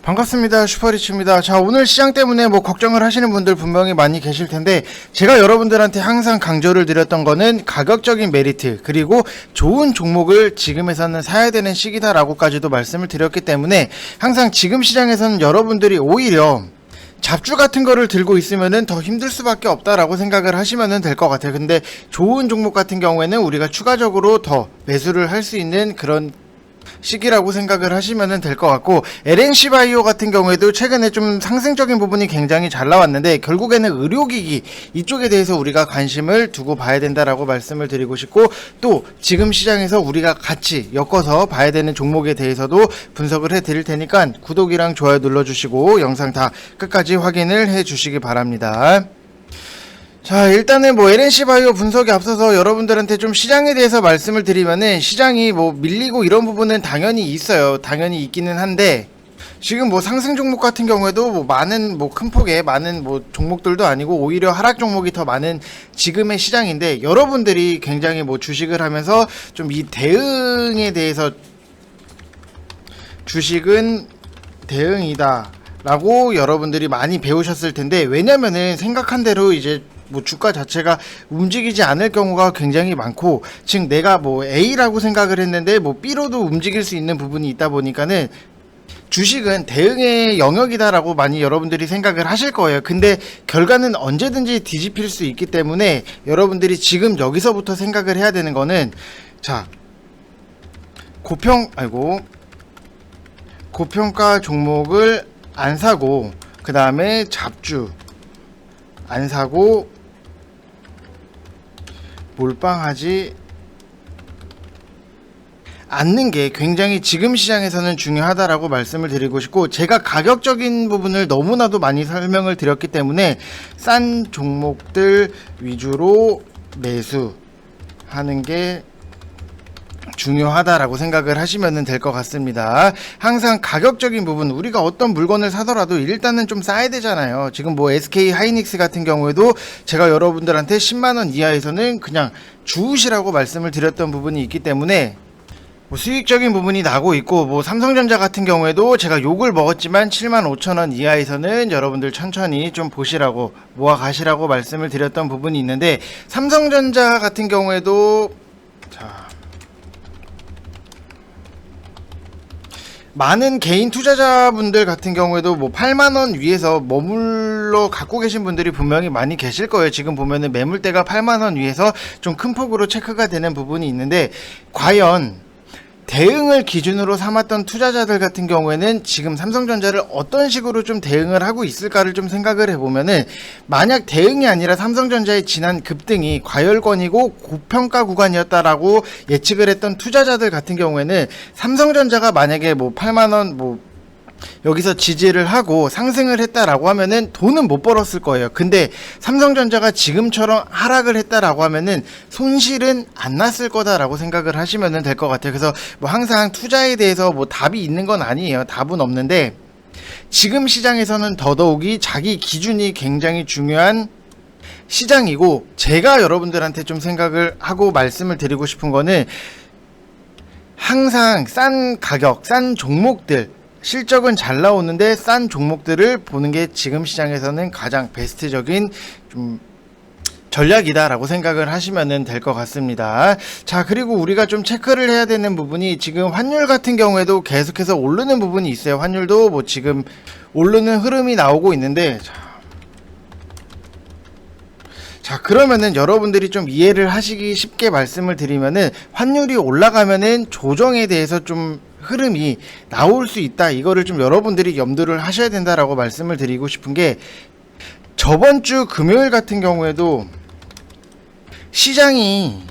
반갑습니다. 슈퍼리치입니다. 자, 오늘 시장 때문에 걱정을 하시는 분들 분명히 많이 계실 텐데, 제가 여러분들한테 항상 강조를 드렸던 거는 가격적인 메리트, 그리고 좋은 종목을 지금에서는 사야 되는 시기다라고까지도 말씀을 드렸기 때문에, 항상 지금 시장에서는 여러분들이 오히려 잡주 같은 거를 들고 있으면은 더 힘들 수밖에 없다라고 생각을 하시면 될 것 같아요. 근데 좋은 종목 같은 경우에는 우리가 추가적으로 더 매수를 할 수 있는 그런 시기라고 생각을 하시면 될 것 같고, LNC 바이오 같은 경우에도 최근에 좀 상승적인 부분이 굉장히 잘 나왔는데, 결국에는 의료기기 이쪽에 대해서 우리가 관심을 두고 봐야 된다라고 말씀을 드리고 싶고, 또 지금 시장에서 우리가 같이 엮어서 봐야 되는 종목에 대해서도 분석을 해 드릴 테니까 구독이랑 좋아요 눌러주시고 영상 다 끝까지 확인을 해 주시기 바랍니다. 자, 일단은 LNC 바이오 분석에 앞서서 여러분들한테 좀 시장에 대해서 말씀을 드리면은, 시장이 밀리고 이런 부분은 당연히 있어요. 당연히 있기는 한데, 지금 상승 종목 같은 경우에도 많은 큰 폭의 많은 종목들도 아니고 오히려 하락 종목이 더 많은 지금의 시장인데, 여러분들이 굉장히 주식을 하면서 좀 이 대응에 대해서 주식은 대응이다 라고 여러분들이 많이 배우셨을 텐데, 왜냐면은 생각한 대로 이제 주가 자체가 움직이지 않을 경우가 굉장히 많고, 즉 내가 A라고 생각을 했는데 B로도 움직일 수 있는 부분이 있다 보니까는 주식은 대응의 영역이다라고 많이 여러분들이 생각을 하실 거예요. 근데 결과는 언제든지 뒤집힐 수 있기 때문에 여러분들이 지금 여기서부터 생각을 해야 되는 거는, 자, 고평가 종목을 안 사고, 그 다음에 잡주 안 사고 몰빵하지 않는 게 굉장히 지금 시장에서는 중요하다라고 말씀을 드리고 싶고, 제가 가격적인 부분을 너무나도 많이 설명을 드렸기 때문에 싼 종목들 위주로 매수하는 게 중요하다라고 생각을 하시면 될 것 같습니다. 항상 가격적인 부분, 우리가 어떤 물건을 사더라도 일단은 좀 싸야 되잖아요. 지금 SK 하이닉스 같은 경우에도 제가 여러분들한테 10만원 이하에서는 그냥 주우시라고 말씀을 드렸던 부분이 있기 때문에 수익적인 부분이 나고 있고, 삼성전자 같은 경우에도 제가 욕을 먹었지만 75,000원 이하에서는 여러분들 천천히 좀 보시라고, 모아 가시라고 말씀을 드렸던 부분이 있는데, 삼성전자 같은 경우에도 많은 개인 투자자분들 같은 경우에도 8만원 위에서 머물러 갖고 계신 분들이 분명히 많이 계실 거예요. 지금 보면은 매물대가 8만원 위에서 좀 큰 폭으로 체크가 되는 부분이 있는데, 과연 대응을 기준으로 삼았던 투자자들 같은 경우에는 지금 삼성전자를 어떤 식으로 좀 대응을 하고 있을까를 좀 생각을 해보면은, 만약 대응이 아니라 삼성전자의 지난 급등이 과열권이고 고평가 구간이었다라고 예측을 했던 투자자들 같은 경우에는, 삼성전자가 만약에 8만원 여기서 지지를 하고 상승을 했다라고 하면은 돈은 못 벌었을 거예요. 근데 삼성전자가 지금처럼 하락을 했다라고 하면은 손실은 안 났을 거다라고 생각을 하시면 될 것 같아요. 그래서 항상 투자에 대해서 답이 있는 건 아니에요. 답은 없는데, 지금 시장에서는 더더욱이 자기 기준이 굉장히 중요한 시장이고, 제가 여러분들한테 좀 생각을 하고 말씀을 드리고 싶은 거는, 항상 싼 가격, 싼 종목들, 실적은 잘 나오는데 싼 종목들을 보는 게 지금 시장에서는 가장 베스트적인 좀 전략이다라고 생각을 하시면 될 것 같습니다. 자, 그리고 우리가 좀 체크를 해야 되는 부분이, 지금 환율 같은 경우에도 계속해서 오르는 부분이 있어요. 환율도 지금 오르는 흐름이 나오고 있는데, 자, 그러면은 여러분들이 좀 이해를 하시기 쉽게 말씀을 드리면은, 환율이 올라가면은 조정에 대해서 좀 흐름이 나올 수 있다, 이거를 좀 여러분들이 염두를 하셔야 된다라고 말씀을 드리고 싶은 게, 저번 주 금요일 같은 경우에도 시장이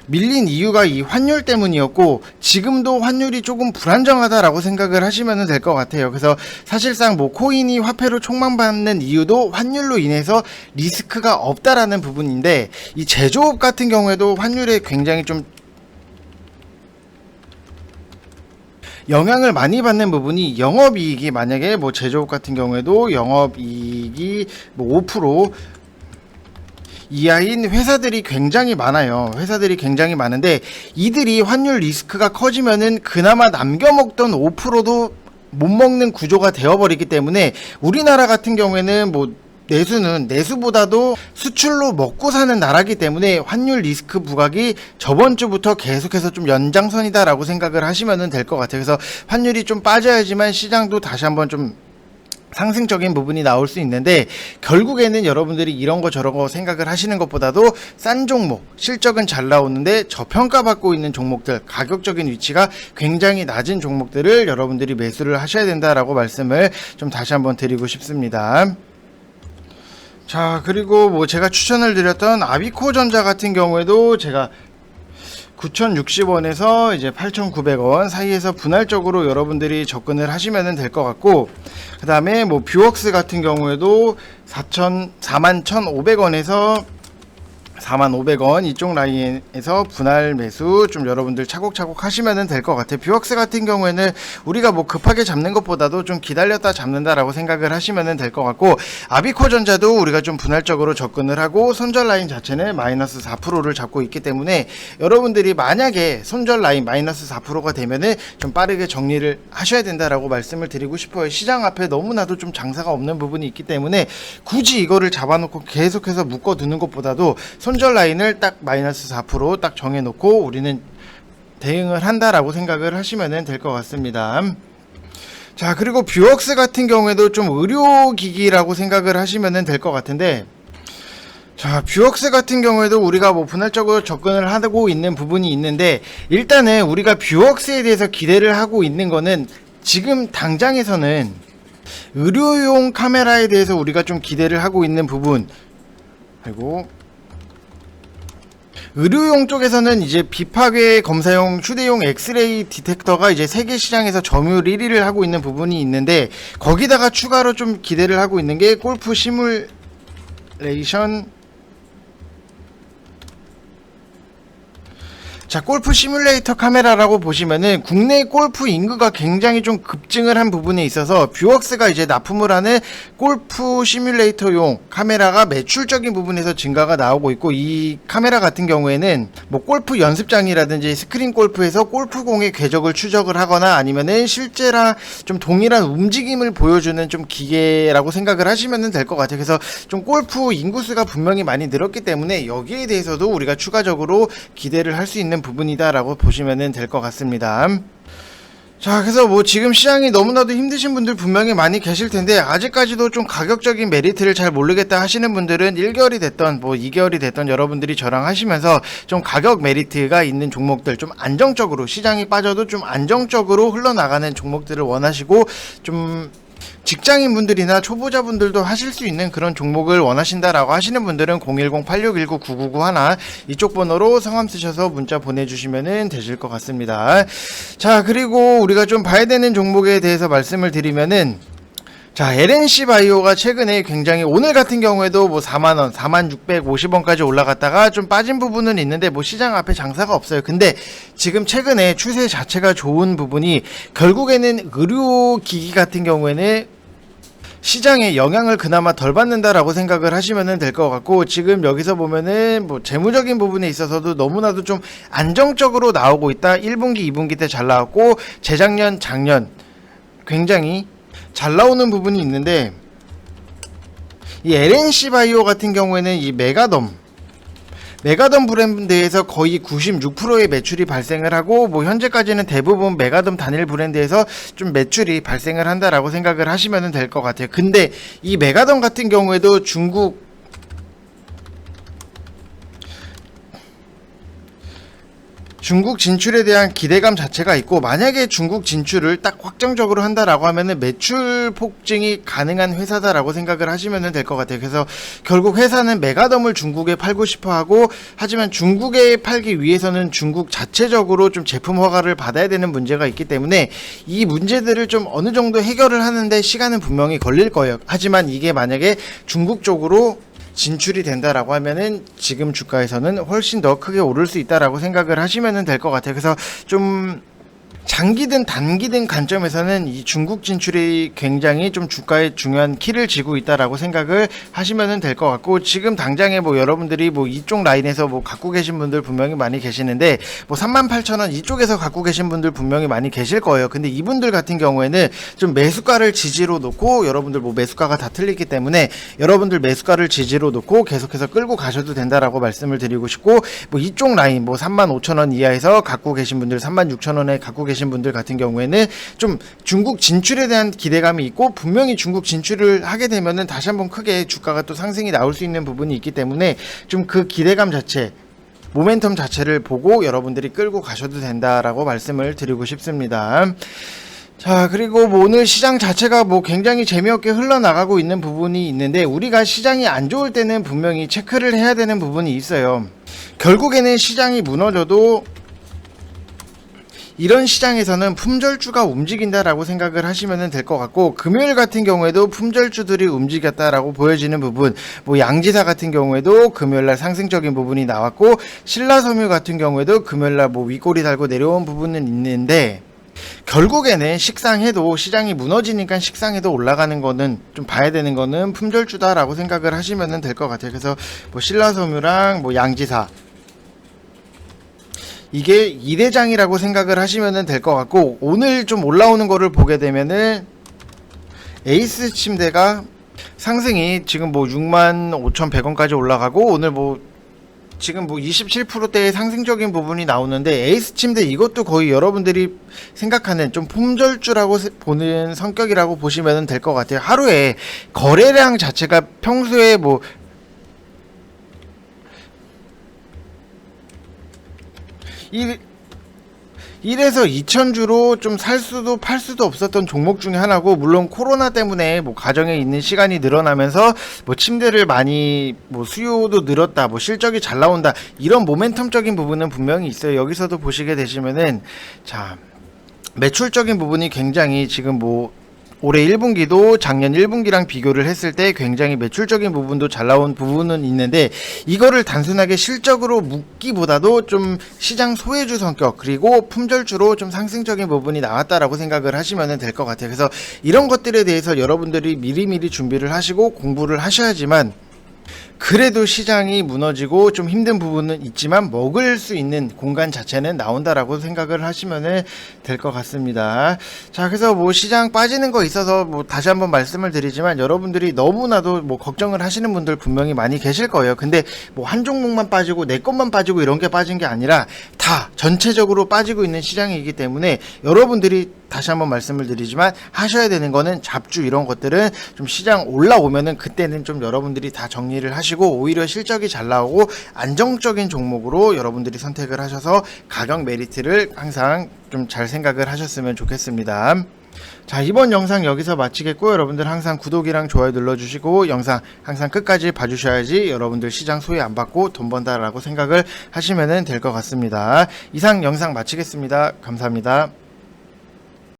밀린 이유가 이 환율 때문이었고, 지금도 환율이 조금 불안정하다라고 생각을 하시면 될 것 같아요. 그래서 사실상 코인이 화폐로 촉망받는 이유도 환율로 인해서 리스크가 없다라는 부분인데, 이 제조업 같은 경우에도 환율에 굉장히 좀 영향을 많이 받는 부분이, 영업이익이 만약에 제조업 같은 경우에도 영업이익이 5% 이하인 회사들이 굉장히 많아요. 회사들이 굉장히 많은데, 이들이 환율 리스크가 커지면은 그나마 남겨먹던 5%도 못 먹는 구조가 되어버리기 때문에 우리나라 같은 경우에는 뭐 내수는 내수보다도 수출로 먹고 사는 나라기 때문에 환율 리스크 부각이 저번 주부터 계속해서 좀 연장선이다라고 생각을 하시면 될 것 같아요. 그래서 환율이 좀 빠져야지만 시장도 다시 한번 좀 상승적인 부분이 나올 수 있는데, 결국에는 여러분들이 이런 거 저런 거 생각을 하시는 것보다도 싼 종목, 실적은 잘 나오는데 저평가받고 있는 종목들, 가격적인 위치가 굉장히 낮은 종목들을 여러분들이 매수를 하셔야 된다라고 말씀을 좀 다시 한번 드리고 싶습니다. 자, 그리고 뭐 제가 추천을 드렸던 아비코전자 같은 경우에도 제가 9,060원에서 이제 8,900원 사이에서 분할적으로 여러분들이 접근을 하시면 될 것 같고, 그 다음에 뭐 뷰웍스 같은 경우에도 41,500원에서 4,500원 이쪽 라인에서 분할 매수 좀 여러분들 차곡차곡 하시면 될 것 같아요. 뷰웍스 같은 경우에는 우리가 뭐 급하게 잡는 것보다도 좀 기다렸다 잡는다라고 생각을 하시면 될 것 같고, 아비코전자도 우리가 좀 분할적으로 접근을 하고 손절 라인 자체는 마이너스 4%를 잡고 있기 때문에 여러분들이 만약에 손절 라인 마이너스 4%가 되면은 좀 빠르게 정리를 하셔야 된다라고 말씀을 드리고 싶어요. 시장 앞에 너무나도 좀 장사가 없는 부분이 있기 때문에 굳이 이거를 잡아놓고 계속해서 묶어두는 것보다도 손절 라인을 딱 마이너스 4% 정해놓고 우리는 대응을 한다라고 생각을 하시면 될 것 같습니다. 자, 그리고 뷰웍스 같은 경우에도 좀 의료기기라고 생각을 하시면 될 것 같은데, 자, 뷰웍스 같은 경우에도 우리가 뭐 분할적으로 접근을 하고 있는 부분이 있는데, 일단은 우리가 뷰웍스에 대해서 기대를 하고 있는 거는 지금 당장에서는 의료용 카메라에 대해서 우리가 좀 기대를 하고 있는 부분, 그리고 의료용 쪽에서는 이제 비파괴 검사용 휴대용 엑스레이 디텍터가 이제 세계 시장에서 점유율 1위를 하고 있는 부분이 있는데, 거기다가 추가로 좀 기대를 하고 있는 게 골프 시뮬레이션, 자, 골프 시뮬레이터 카메라라고 보시면은 국내 골프 인구가 굉장히 좀 급증을 한 부분에 있어서 뷰웍스가 이제 납품을 하는 골프 시뮬레이터용 카메라가 매출적인 부분에서 증가가 나오고 있고, 이 카메라 같은 경우에는 뭐 골프 연습장이라든지 스크린 골프에서 골프공의 궤적을 추적을 하거나 아니면은 실제랑 좀 동일한 움직임을 보여주는 좀 기계라고 생각을 하시면 될 것 같아요. 그래서 좀 골프 인구수가 분명히 많이 늘었기 때문에 여기에 대해서도 우리가 추가적으로 기대를 할 수 있는 부분이다라고 보시면 될 것 같습니다. 자, 그래서 뭐 지금 시장이 너무나도 힘드신 분들 분명히 많이 계실 텐데, 아직까지도 좀 가격적인 메리트를 잘 모르겠다 하시는 분들은 1개월이 됐던 뭐 2개월이 됐던 여러분들이 저랑 하시면서 좀 가격 메리트가 있는 종목들, 좀 안정적으로 시장이 빠져도 좀 안정적으로 흘러나가는 종목들을 원하시고, 좀 직장인 분들이나 초보자분들도 하실 수 있는 그런 종목을 원하신다라고 하시는 분들은 010-8619-9991 이쪽 번호로 성함 쓰셔서 문자 보내주시면 되실 것 같습니다. 자, 그리고 우리가 좀 봐야 되는 종목에 대해서 말씀을 드리면은, 자, LNC 바이오가 최근에 굉장히, 오늘 같은 경우에도 뭐 4만원, 4,650원까지 올라갔다가 좀 빠진 부분은 있는데 뭐 시장 앞에 장사가 없어요. 근데 지금 최근에 추세 자체가 좋은 부분이, 결국에는 의료기기 같은 경우에는 시장에 영향을 그나마 덜 받는다라고 생각을 하시면 될 것 같고, 지금 여기서 보면은 뭐 재무적인 부분에 있어서도 너무나도 좀 안정적으로 나오고 있다. 1분기, 2분기 때 잘 나왔고, 재작년, 작년 굉장히 잘 나오는 부분이 있는데, 이 LNC 바이오 같은 경우에는 이 메가덤 브랜드에서 거의 96%의 매출이 발생을 하고, 뭐 현재까지는 대부분 메가덤 단일 브랜드에서 좀 매출이 발생을 한다라고 생각을 하시면 될 것 같아요. 근데 이 메가덤 같은 경우에도 중국 진출에 대한 기대감 자체가 있고, 만약에 중국 진출을 딱 확정적으로 한다라고 하면은 매출 폭증이 가능한 회사다라고 생각을 하시면 될 것 같아요. 그래서 결국 회사는 메가덤을 중국에 팔고 싶어 하고, 하지만 중국에 팔기 위해서는 중국 자체적으로 좀 제품 허가를 받아야 되는 문제가 있기 때문에 이 문제들을 좀 어느 정도 해결을 하는데 시간은 분명히 걸릴 거예요. 하지만 이게 만약에 중국 쪽으로 진출이 된다라고 하면은 지금 주가에서는 훨씬 더 크게 오를 수 있다라고 생각을 하시면 될 것 같아요. 그래서 좀 장기든 단기든 관점에서는 이 중국 진출이 굉장히 좀 주가에 중요한 키를 쥐고 있다라고 생각을 하시면 될 것 같고, 지금 당장에 뭐 여러분들이 뭐 이쪽 라인에서 뭐 갖고 계신 분들 분명히 많이 계시는데, 뭐 38,000원 이쪽에서 갖고 계신 분들 분명히 많이 계실 거예요. 근데 이분들 같은 경우에는 좀 매수가를 지지로 놓고, 여러분들 뭐 매수가가 다 틀리기 때문에 여러분들 매수가를 지지로 놓고 계속해서 끌고 가셔도 된다라고 말씀을 드리고 싶고, 뭐 이쪽 라인 뭐 35,000원 이하에서 갖고 계신 분들, 36,000원에 갖고 계신 분들 같은 경우에는 좀 중국 진출에 대한 기대감이 있고, 분명히 중국 진출을 하게 되면은 다시 한번 크게 주가가 또 상승이 나올 수 있는 부분이 있기 때문에 좀 그 기대감 자체, 모멘텀 자체를 보고 여러분들이 끌고 가셔도 된다라고 말씀을 드리고 싶습니다. 자, 그리고 뭐 오늘 시장 자체가 뭐 굉장히 재미없게 흘러나가고 있는 부분이 있는데, 우리가 시장이 안 좋을 때는 분명히 체크를 해야 되는 부분이 있어요. 결국에는 시장이 무너져도 이런 시장에서는 품절주가 움직인다라고 생각을 하시면 될 것 같고, 금요일 같은 경우에도 품절주들이 움직였다라고 보여지는 부분, 뭐 양지사 같은 경우에도 금요일날 상승적인 부분이 나왔고, 신라섬유 같은 경우에도 금요일날 뭐 윗꼬리 달고 내려온 부분은 있는데, 결국에는 식상해도, 시장이 무너지니까 식상해도 올라가는 거는 좀 봐야 되는 거는 품절주다라고 생각을 하시면 될 것 같아요. 그래서 뭐 신라섬유랑 뭐 양지사, 이게 이대장이라고 생각을 하시면 될 것 같고, 오늘 좀 올라오는 거를 보게 되면은 에이스 침대가 상승이 지금 뭐 65,100원까지 올라가고, 오늘 뭐 지금 뭐 27%대의 상승적인 부분이 나오는데, 에이스 침대 이것도 거의 여러분들이 생각하는 좀 품절주라고 보는 성격이라고 보시면 될 것 같아요. 하루에 거래량 자체가 평소에 뭐 1에서 2,000주로 좀 살 수도 팔 수도 없었던 종목 중에 하나고, 물론 코로나 때문에 뭐 가정에 있는 시간이 늘어나면서 뭐 침대를 많이 뭐 수요도 늘었다, 뭐 실적이 잘 나온다, 이런 모멘텀적인 부분은 분명히 있어요. 여기서도 보시게 되시면은, 자, 매출적인 부분이 굉장히 지금 뭐 올해 1분기도 작년 1분기랑 비교를 했을 때 굉장히 매출적인 부분도 잘 나온 부분은 있는데, 이거를 단순하게 실적으로 묶기보다도 좀 시장 소외주 성격, 그리고 품절주로 좀 상승적인 부분이 나왔다라고 생각을 하시면 될 것 같아요. 그래서 이런 것들에 대해서 여러분들이 미리미리 준비를 하시고 공부를 하셔야지만, 그래도 시장이 무너지고 좀 힘든 부분은 있지만 먹을 수 있는 공간 자체는 나온다라고 생각을 하시면 될 것 같습니다. 자, 그래서 뭐 시장 빠지는 거 있어서 뭐 다시 한번 말씀을 드리지만, 여러분들이 너무나도 뭐 걱정을 하시는 분들 분명히 많이 계실 거예요. 근데 뭐 한 종목만 빠지고 내 것만 빠지고 이런 게 빠진 게 아니라 다 전체적으로 빠지고 있는 시장이기 때문에, 여러분들이 다시 한번 말씀을 드리지만 하셔야 되는 거는 잡주 이런 것들은 좀 시장 올라오면은 그때는 좀 여러분들이 다 정리를 하시고, 오히려 실적이 잘 나오고 안정적인 종목으로 여러분들이 선택을 하셔서 가격 메리트를 항상 좀 잘 생각을 하셨으면 좋겠습니다. 자, 이번 영상 여기서 마치겠고, 여러분들 항상 구독이랑 좋아요 눌러주시고 영상 항상 끝까지 봐주셔야지 여러분들 시장 소외 안 받고 돈 번다라고 생각을 하시면 될 것 같습니다. 이상 영상 마치겠습니다. 감사합니다.